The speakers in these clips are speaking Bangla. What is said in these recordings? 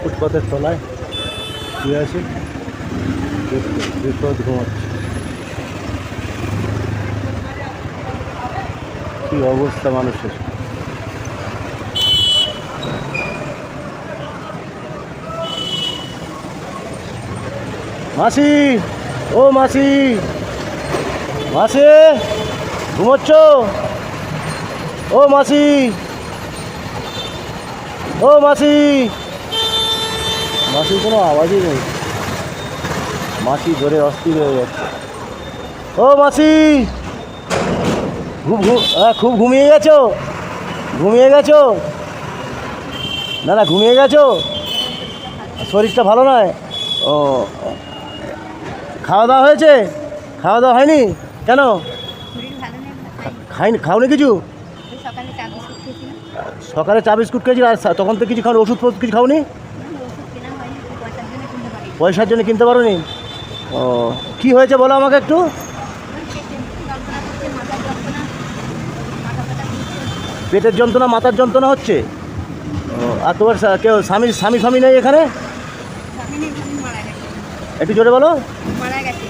ফুটপাতের তলায় শুয়ে আছে, বিপদ ঘুমাচ্ছে। কি অবস্থা মানুষের! মাসি, ও মাসি, মাসি ঘুমোচ্ছ? ও মাসি, ও মাসি, মাসির কোনো আওয়াজই নেই। মাসি ধরে অস্থির হয়ে যাচ্ছে। ও মাসি, খুব ঘুমিয়ে গেছো? ঘুমিয়ে গেছো? না না, ঘুমিয়ে গেছো? শরীরটা ভালো নয়? ও, খাওয়া দাওয়া হয়েছে? খাওয়া দাওয়া হয়নি কেন? খাওনি কিছু? সকালে চা বিস্কুট খেয়েছি, আর তখন তো কিছু খাওনি? ওষুধ ফষুধ কিছু খাওনি? পয়সার জন্য কিনতে পারো নি? ও, কী হয়েছে বলো আমাকে একটু। পেটের যন্ত্রণা, মাথার যন্ত্রণা হচ্ছে? ও, আর তোমার কেউ স্বামী নেই এখানে? একটু জোরে বলো।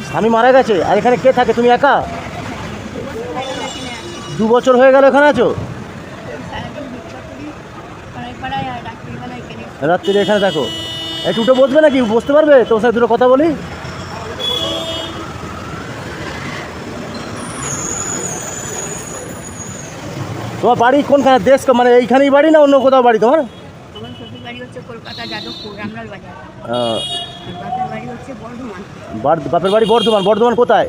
স্বামী মারা গেছে। আর এখানে কে থাকে? তুমি একা? 2 বছর হয়ে গেল এখানে আছো? রাত্রিরে এখানে থাকো? একটু উঠে বসবে নাকি? বসতে পারবে? তোমার সাথে দুটো কথা বলি। তোমার বাড়ি কোনখানে? দেশ মানে এইখানেই বাড়ি না অন্য কোথাও বাড়ি তোমার? বাপের বাড়ি বর্ধমান। বর্ধমান কোথায়?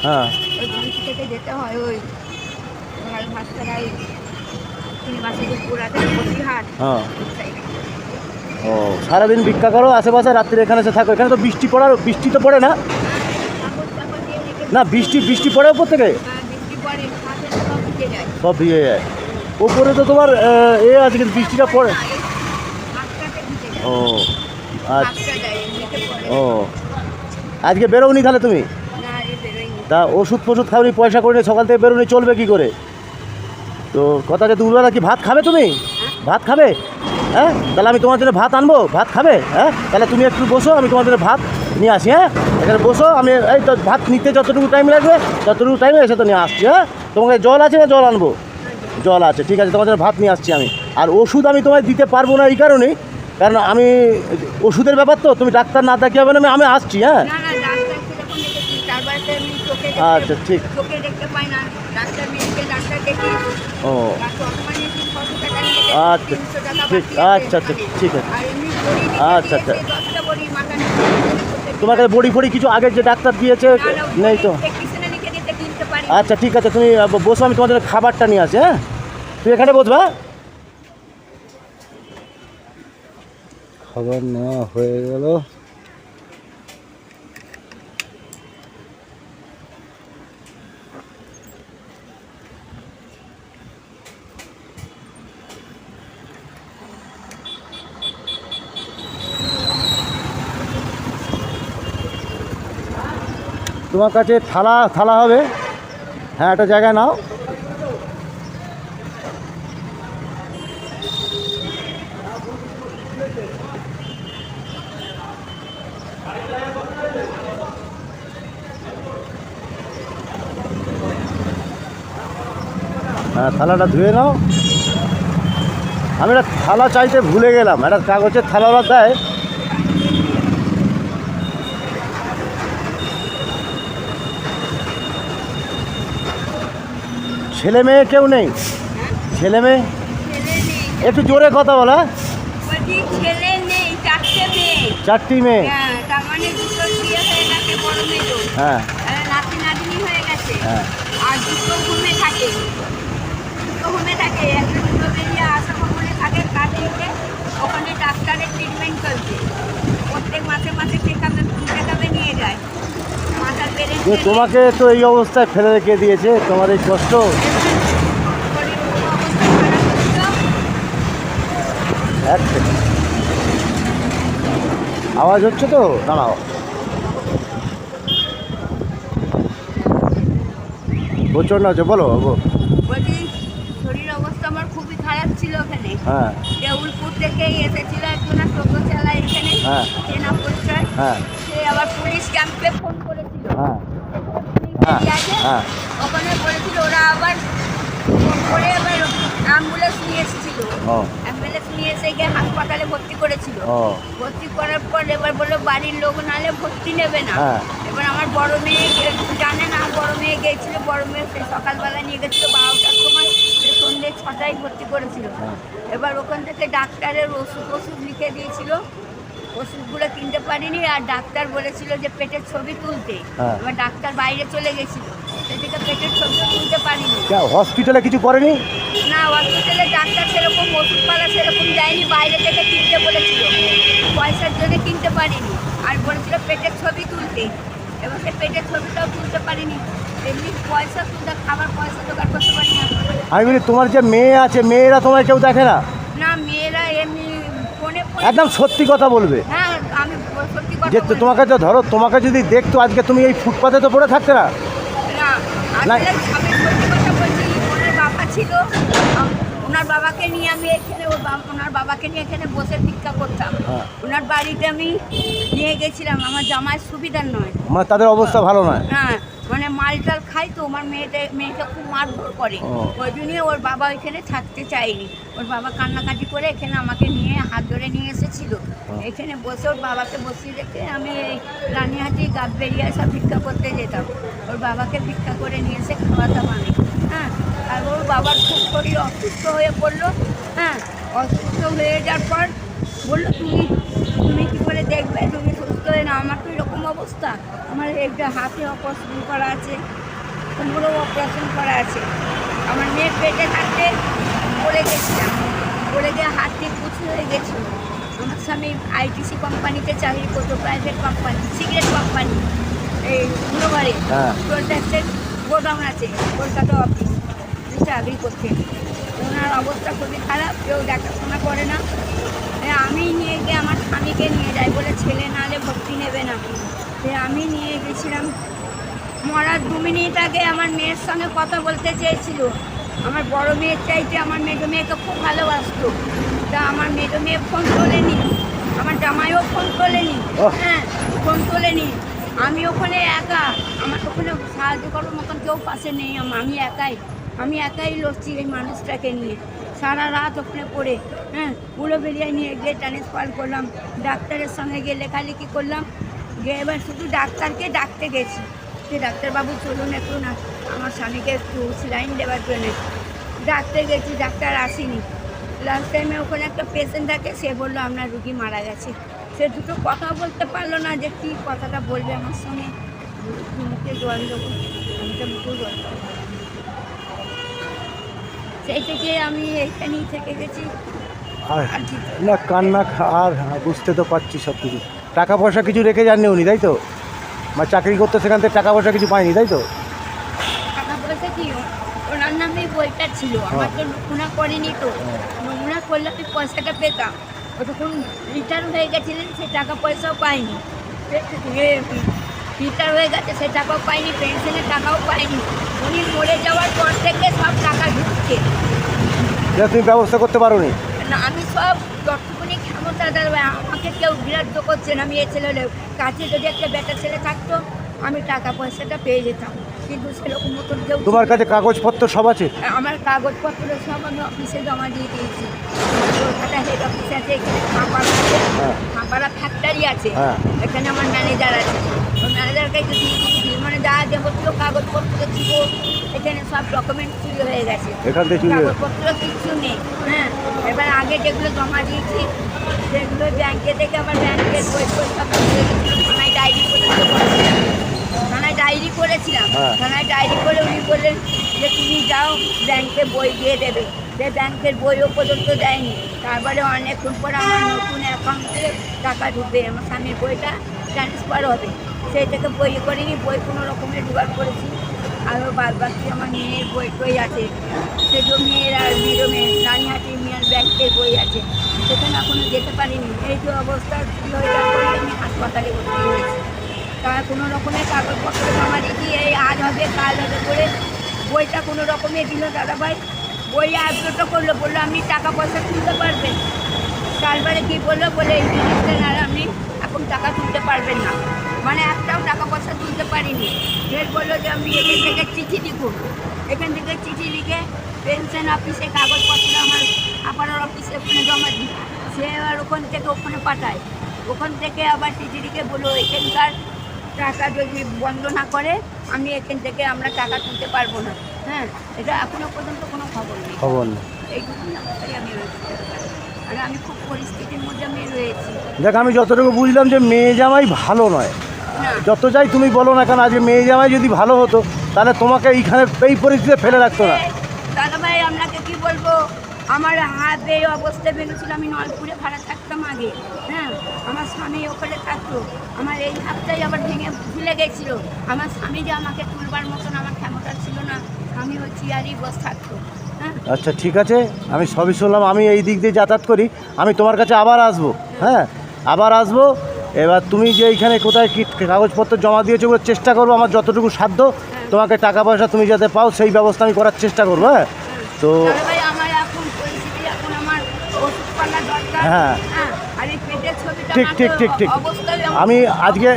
হ্যাঁ, হ্যাঁ। ও, সারাদিন ভিক্ষা করো আশেপাশে, রাত্রে এখানে এসে থাকো? এখানে তো বৃষ্টি তো পড়ে না? না, বৃষ্টি পড়ে ওপর থেকে? সব ভিজে যায়। ওপরে তো তোমার আছে, কিন্তু বৃষ্টিটা পড়ে। ও আচ্ছা। ও, আজকে বেরোনি তাহলে তুমি? তা ওষুধ ফষুধ খাওনি, পয়সা করে সকাল থেকে বেরোনি, চলবে কি করে? তো কথা যে দুপুরবেলা কি ভাত খাবে তুমি? ভাত খাবে? হ্যাঁ, তাহলে আমি তোমার জন্য ভাত আনবো। ভাত খাবে? হ্যাঁ, তাহলে তুমি একটু বসো, আমি তোমার জন্য ভাত নিয়ে আসি। হ্যাঁ, এখানে বসো, আমি এই তো ভাত নিতে যতটুকু টাইম লাগবে ততটুকু টাইমে এসে তো নিয়ে আসছি। হ্যাঁ, তোমাকে জল আছে না? জল আনবো? জল আছে, ঠিক আছে, তোমার জন্য ভাত নিয়ে আসছি আমি। আর ওষুধ আমি তোমায় দিতে পারবো না এই কারণেই, কারণ আমি ওষুধের ব্যাপার তো, তুমি ডাক্তার না দেখিয়ে হবে না, আমি আসছি। হ্যাঁ, আচ্ছা, ঠিক। ও আচ্ছা, ঠিক, আচ্ছা আচ্ছা, ঠিক আছে। আচ্ছা আচ্ছা, তোমার কাছে বড়ি ফড়ি কিছু আগের যে ডাক্তার দিয়েছে নেই তো? আচ্ছা, ঠিক আছে, তুমি বসো, আমি তোমার জন্য খাবারটা নিয়ে আসি। হ্যাঁ, তুই এখানে বসবা। খাবার নেওয়া হয়ে গেল। তোমার কাছে থালা হবে? হ্যাঁ, একটা জায়গায় নাও। হ্যাঁ, থালাটা ধুয়ে নাও। আমি একটা থালা চাইতে ভুলে গেলাম, একটা কাগজের থালাওয়ালা দেয়। ছেলে মেয়ে কেউ নেই? ছেলে মেয়ে? একটু জোরে কথা বলা। চারটি মেয়ে? হ্যাঁ, হ্যাঁ। ওখানে ডাক্তারের ট্রিটমেন্ট চলছে, প্রত্যেক মাসে চেকআপে নিয়ে যায়। তোমাকে তো এই অবস্থায় ফেলে রেখে দিয়েছে, তোমার এই কষ্ট। এক সেকেন্ড, আওয়াজ হচ্ছে তো, দাঁড়াও। প্রচণ্ড আছে, বলো। শরীর অবস্থা আমার খুবই খারাপ ছিল। এসেছিল ওখানে, হ্যাঁ দেউলপুর থেকে এসেছিল একজনা টোটো চালায় এখানে, হ্যাঁ চেনা পরিচয়। হ্যাঁ সে আবার পুলিশ ক্যাম্পে ফোন করেছিল, হ্যাঁ পুলিশ হ্যাঁ আছে, হ্যাঁ ওখানে বলেছিল ওরা আবার ফোন করে এবার অ্যাম্বুলেন্স নিয়ে এসেছিল, ও অ্যাম্বুলেন্স নিয়ে এসে গিয়ে হাসপাতালে ভর্তি করেছিল। ও ভর্তি করার পর এবার বললো বাড়ির লোক নাহলে ভর্তি নেবে না। হ্যাঁ এবার আমার বড় মেয়ে জানে না, বড় মেয়ে গিয়েছিল, বড় মেয়ে সে সকালবেলা নিয়ে গেছিলো 12টার সময়, সে সন্ধ্যে 6টায় ভর্তি করেছিল। হ্যাঁ। এবার ওখান থেকে ডাক্তারের ওষুধ লিখে দিয়েছিল, ওষুধগুলো কিনতে পারিনি, আর ডাক্তার বলেছিল যে পেটের ছবি তুলতে। হ্যাঁ। এবার ডাক্তার বাইরে চলে গেছিল, সেদিকে পেটের ছবিও তুলতে পারিনি। হসপিটালে কিছু করেনি? না, হসপিটালে ডাক্তার সেরকম ওষুধপালা সেরকম দেয়নি, বাইরে থেকে কিনতে বলেছিল, পয়সার জন্য কিনতে পারিনি। আর বলেছিল পেটের ছবি তুলতে, এবার সে পেটের ছবিটাও তুলতে পারিনি। এমনি পয়সা তুলতে, খাবার পয়সা জোগাড় করতে পারি না। আমি বলি তোমার যে মেয়ে আছে, মেয়েরা তোমার কেউ দেখে না? না, মেয়েরা এমনি ফোনে একদম সত্যি কথা বলবে। হ্যাঁ, আমি সত্যি কথা যে বলছি। তোমাকে তো ধরো, তোমাকে যদি দেখতো আজকে তুমি এই ফুটপাতে তো পড়ে থাকতে না। না, না। আসলে আমি সত্যি কথা বলছি, ওনার বাবা ছিল, ওনার বাবাকে নিয়ে আমি এখানে, ওনার বাবাকে নিয়ে এখানে বসে ভিক্ষা করতাম। হ্যাঁ। ওনার বাড়িতে আমি নিয়ে গেছিলাম, আমার জামাই সুবিধার নয়। মানে তাদের অবস্থা ভালো নয়। হ্যাঁ, মানে মালটাল খাই তো, আমার মেয়েকে খুব মারধর করে। ও। ওই জন্যই ওর বাবা এখানে থাকতে চায়নি। ওর বাবা কান্নাকাটি করে এখানে আমাকে নিয়ে হাত ধরে নিয়ে এসেছিল। এখানে বসে ওর বাবাকে বসিয়ে রেখে আমি এই রানীহাটি গাববেরিয়া সব ভিক্ষা করতে যেতাম। ওর বাবাকে ভিক্ষা করে নিয়ে এসে খাওয়াতাম আমি। হ্যাঁ, আর ওর বাবার খুব শরীর অসুস্থ হয়ে পড়লো। হ্যাঁ, অসুস্থ হয়ে যাওয়ার পর বললো তুমি কী করে দেখবে, তুমি সুস্থ হয়ে না, আমার তো এরকম অবস্থা, আমার একটা হাতে অপারেশন করা আছে, কোমরেও অপারেশন করা আছে। আমার মেয়ের পেটে থাকতে পড়ে গেছিলাম, পড়ে গিয়ে হাতে কুচি হয়ে গেছিল। আমার স্বামী আইটিসি কোম্পানিতে চাকরি করতো, প্রাইভেট কোম্পানি, সিগারেট কোম্পানি, এই ধুলোবাড়ি হ্যাঁ। প্রোডাক্টের গোডাউন আছে, কলকাতা অফিস, চাকরি করতে। ওনার অবস্থা খুবই খারাপ, কেউ দেখাশোনা করে না। আমি নিয়ে গিয়ে আমার স্বামীকে নিয়ে যাই, বলে ছেলে নাহলে ভর্তি নেবে না। আমি নিয়ে গেছিলাম, মরার 2 মিনিট আগে আমার মেয়ের সঙ্গে কথা বলতে চেয়েছিল। আমার বড় মেয়ের চাইতে আমার মেজো মেয়েকে খুব ভালোবাসতো, তা আমার মেজো মেয়ে ফোন তোলেনি, আমার জামাইও ফোন তোলেনি। হ্যাঁ, ফোন তোলেনি। আমি ওখানে একা, আমার ওখানে সাহায্য করার মতন কেউ পাশে নেই, আমি একাই লড়ছি এই মানুষটাকে নিয়ে সারা রাত ওখানে পড়ে। হ্যাঁ, উলোবেরিয়ায় নিয়ে গিয়ে ট্রান্সফার করলাম, ডাক্তারের সঙ্গে গিয়ে লেখালেখি করলাম, গিয়ে এবার শুধু ডাক্তারকে ডাকতে গেছি যে ডাক্তারবাবু চলুন একটু না আমার স্বামীকে একটু স্যালাইন দেওয়ার জন্যে। ডাকতে গেছি, ডাক্তার আসেনি। লাস্ট টাইমে ওখানে একটা পেশেন্ট থাকে, সে বললো আপনার রুগী মারা গেছে। সে দুটো কথা বলতে পারলো না যে কী কথাটা বলবে আমার সঙ্গে। মুখে জল দেবো, আমি তো মুখে জল দেবো। সেই থেকে আমি এইখানেই থেকে গেছি। আর আর কি না, কান্না আর বুঝতে তো পারছি সব কিছু। টাকা পয়সা কিছু রেখে যাননি উনি, তাই তো? মানে চাকরি করতে সেখান থেকে টাকা পয়সা কিছু পায়নি, তাই তো? টাকা পয়সা কি, ওনার নামে বইটা ছিল, আমার তো নমুনা করেনি তো। নমুনা করলে আমি পয়সাটা পেতাম। ও তখন রিটার্ন হয়ে গেছিলেন, সে টাকা পয়সাও পাইনি। রিটার্ন হয়ে গেছে, সে টাকাও পাইনি, পেনশনের টাকাও পাইনি। উনি মরে যাওয়ার পর থেকে সব টাকা ঢুকছে। এটা তুমি ব্যবস্থা করতে পারো নি? না, আমি সব যতটুকুনি ক্ষমতা দেবে, আমাকে কেউ বিরাট করছে না। আমি এ ছেলে কাছে যদি একটা বেটা ছেলে থাকতো, আমি টাকা পয়সাটা পেয়ে যেতাম, কিন্তু সেরকম মতন কেউ। তোমার কাছে কাগজপত্র সব আছে? আমার কাগজপত্র সব আমি অফিসে জমা দিয়ে দিয়েছি। কলকাতা হেড অফিস আছে, এখানে খাঁপাড়া আছে, হ্যাঁ। খাঁপাড়া ফ্যাক্টরি আছে, হ্যাঁ। এখানে আমার ম্যানেজার আছে। ওই ম্যানেজারকে দিয়ে দিয়েছি, মানে যা যাবতীয় কাগজপত্র ছিল এখানে সব ডকুমেন্ট চুরি হয়ে গেছে, এখান থেকে চুরি হয়ে- কাগজপত্র কিচ্ছু নেই। হ্যাঁ, এবার আগে যেগুলো জমা দিয়েছি সেগুলো ব্যাংকে থেকে আমার ব্যাংকের বই সব চলে গেছিলো। থানায় ডায়েরি পর্যন্ত করেছিলাম, থানায় ডায়েরি করেছিলাম। হ্যাঁ। থানায় ডায়েরি করে উনি বললেন যে তুমি যাও ব্যাংকে বই দিয়ে দেবে, যে ব্যাংকের বইও পর্যন্ত দেয়নি। তারপরে অনেকক্ষণ পরে আমার নতুন অ্যাকাউন্টে টাকা ঢুকবে, আমার স্বামীর বইটা ট্রান্সফার হবে, সেই থেকে বই করিনি, বই কোনো রকমের জোগাড় করেছি। আরও বাদ বাকি আমার মেয়ের বই টই আছে, সেসব মেয়ের আর মেয়েরও মেয়ে রানীহাটি মেয়ের ব্যাংকের বই আছে, সেখানে এখনও যেতে পারিনি। এই যে অবস্থা কী হয়ে যাওয়ার পরে আমি হাসপাতালে ভর্তি হয়েছি। তারা কোনো রকমের কাগজপত্র জমা দিয়েছি, এই আজ হবে কাল হবে করে বইটা কোনো রকমে দিল দাদাভাই। ওই আগ্রহটা করলো, বললো আপনি টাকা পয়সা তুলতে পারবেন। তারপরে কী বললো, বলে এই জিনিসটা আর আপনি এখন টাকা তুলতে পারবেন না, মানে একটাও টাকা পয়সা তুলতে পারিনি। ফের বললো যে আপনি এখান থেকে চিঠি লিখুন, এখান থেকে চিঠি লিখে পেনশন অফিসে কাগজপত্র আমার আপারার অফিসে ওখানে জমা দিই, সে আবার ওখান থেকে ওখানে পাঠায়, ওখান থেকে আবার চিঠি লিখে বললো এখানকার টাকা যদি বন্ধ না করে আমি এখান থেকে আমরা টাকা তুলতে পারবো না। হ্যাঁ, এটা এখনো পর্যন্ত কোনো খবর নেই। খবর নেই। এইটুকুই অবস্থায় আমি রয়েছি, আর আমি খুব পরিস্থিতির মধ্যে আমি রয়েছি। দেখ, আমি যতটুকু বুঝলাম যে মেয়ে জামাই ভালো নয়, না, যত যাই তুমি বলো না কেন, আজকে মেয়ে জামাই যদি ভালো হতো তাহলে তোমাকে এইখানে এই পরিস্থিতিতে ফেলে রাখতো না। দাদা ভাই আপনাকে কি বলবো, আমার হাত এই অবস্থায় ভেঙেছিল, আমি নলপুরে ভাড়া থাকতাম আগে। হ্যাঁ, আমার স্বামী ওখানে থাকতো, আমার এই হাতটাই আবার ভেঙে ভুলে গেছিল। আমার স্বামী যে আমাকে তুলবার মতন আমার ক্ষমতা ছিল না, আমি ওই চেয়ারই বসে থাকতো। হ্যাঁ, আচ্ছা ঠিক আছে, আমি সবই শুনলাম। আমি এই দিক দিয়ে যাতায়াত করি, আমি তোমার কাছে আবার আসবো। হ্যাঁ, আবার আসবো। এবার তুমি যে এইখানে কোথায় কী কাগজপত্র জমা দিয়েছো ওগুলো চেষ্টা করবো, আমার যতটুকু সাধ্য তোমাকে টাকা পয়সা তুমি যাতে পাও সেই ব্যবস্থা আমি করার চেষ্টা করবো। হ্যাঁ, তো দাদা ভাই আমার এখন পরিস্থিতি, এখন আমার ওষুধপালা দরকার। হ্যাঁ। হ্যাঁ, আর এই পেটের ছবিটা ঠিক ঠিক ঠিক ঠিক। অবস্থায় আমি আজকে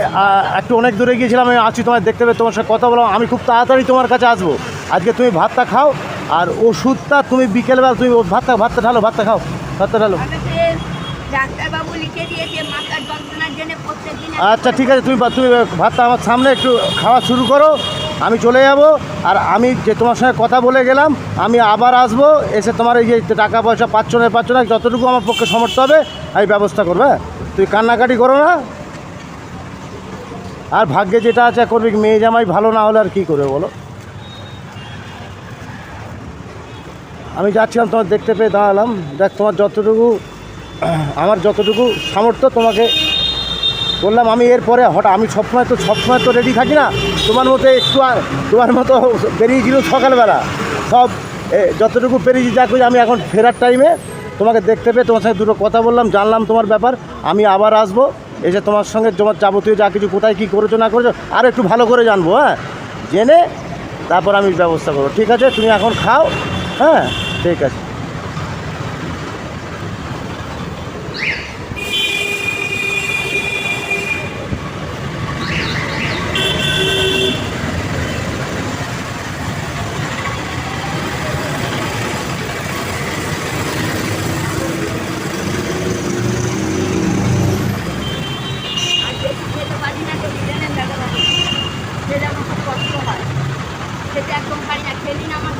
একটু অনেক দূরে গিয়েছিলাম, আমি আছি, তোমার দেখতে পেয়ে তোমার সাথে কথা বললাম, আমি খুব তাড়াতাড়ি তোমার কাছে আসবো। আজকে তুমি ভাতটা খাও, আর ওষুধটা তুমি বিকেলবেলা তুমি ভাতটা ঢালো, ভাতটা ঢালো। ডাক্তারবাবু লিখে দিয়েছে মাথার যন্ত্রণার জন্য প্রত্যেকদিন। আচ্ছা ঠিক আছে, তুমি ভাতটা আমার সামনে একটু খাওয়া শুরু করো, আমি চলে যাব। আর আমি যে তোমার সঙ্গে কথা বলে গেলাম, আমি আবার আসবো, এসে তোমার এই যে টাকা পয়সা পাচ্ছ না যতটুকু আমার পক্ষে সমর্থ হবে আমি ব্যবস্থা করবো। হ্যাঁ, তুই কান্নাকাটি করো না। আর ভাগ্যে যেটা আছে করবি, মেয়ে জামাই ভালো না হলে আর কী করবে বলো। আমি যাচ্ছিলাম, তোমার দেখতে পেয়ে দাঁড়ালাম। দেখ, তোমার আমার যতটুকু সামর্থ্য তোমাকে বললাম। আমি এরপরে হঠাৎ আমি সবসময় তো রেডি থাকি না, তোমার মতো বেরিয়েছিল সকালবেলা, সব যতটুকু পেরিয়েছি যা করি। আমি এখন ফেরার টাইমে তোমাকে দেখতে পেয়ে তোমার সঙ্গে দুটো কথা বললাম, জানলাম তোমার ব্যাপার। আমি আবার আসবো, এসে তোমার সঙ্গে তোমার যাবতীয় যা কিছু কোথায় কী করেছো না করেছো আর একটু ভালো করে জানবো। হ্যাঁ, জেনে তারপর আমি ব্যবস্থা করবো। ঠিক আছে, তুমি এখন খাও। হ্যাঁ, ঠিক আছে। আর বেশি খেতে পারি না, তো জানেন দাদাবাবু, খেলে আমার খুব কষ্ট হয়, খেতে একদম পারি না। খেলি না, আমার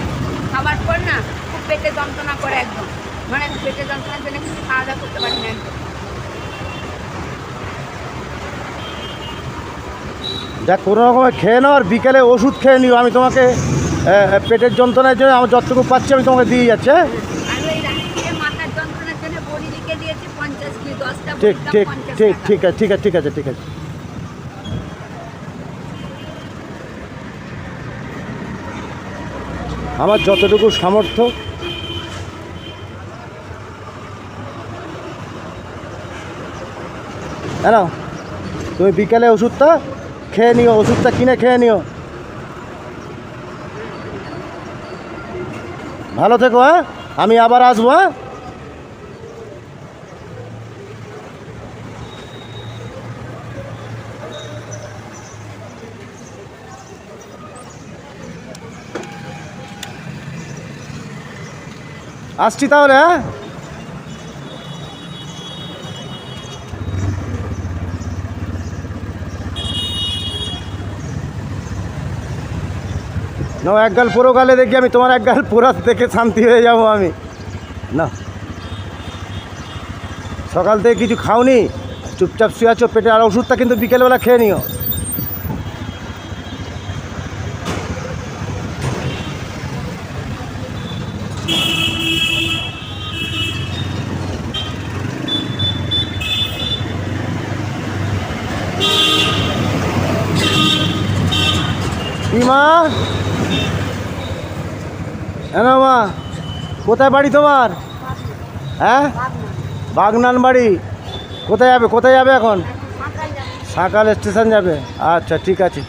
খাবার পর না খুব পেটে যন্ত্রণা করে একদম, মানে পেটে যন্ত্রণার জন্য কিছু খাওয়া দাওয়া করতে পারি না একদম। দেখ, কোনো রকমে খেয়ে নাও, আর বিকেলে ওষুধ খেয়ে নিও। আমি তোমাকে পেটের যন্ত্রণার জন্য আমার যতটুকু পাচ্ছি আমি তোমাকে দিয়ে যাচ্ছি। হ্যাঁ, আর ওই রাত্রে মাথার যন্ত্রণার জন্য বড়ি লিখে দিয়েছে 50 কি 10টা ঠিক বড়ির দাম ঠিক 50 ঠিক টাকা। ঠিক আছে, ঠিক আছে, ঠিক আছে, ঠিক আছে। আমার যতটুকু সামর্থ্য হ্যাঁ, তুমি বিকেলে ওষুধটা খেয়ে নিও, ওষুধটা কিনে খেয়ে নিও। ভালো থেকো। হ্যাঁ, আমি আবার আসবো। হ্যাঁ, আসছি তাহলে। হ্যাঁ, না, একগাল পুরোকালে দেখি আমি তোমার একগাল পুরা দেখে শান্তি হয়ে যাব আমি। না, সকাল থেকে কিছু খাওনি, চুপচাপ শুয়ে আছো পেটে, আর ওষুধটা কিন্তু বিকেলবেলা খেয়ে নিও। কি মা? হ্যাঁ মা, কোথায় বাড়ি তোমার? হ্যাঁ, বাগনান বাড়ি। কোথায় যাবে এখন? সাঁকাল স্টেশন যাবে। আচ্ছা ঠিক আছে।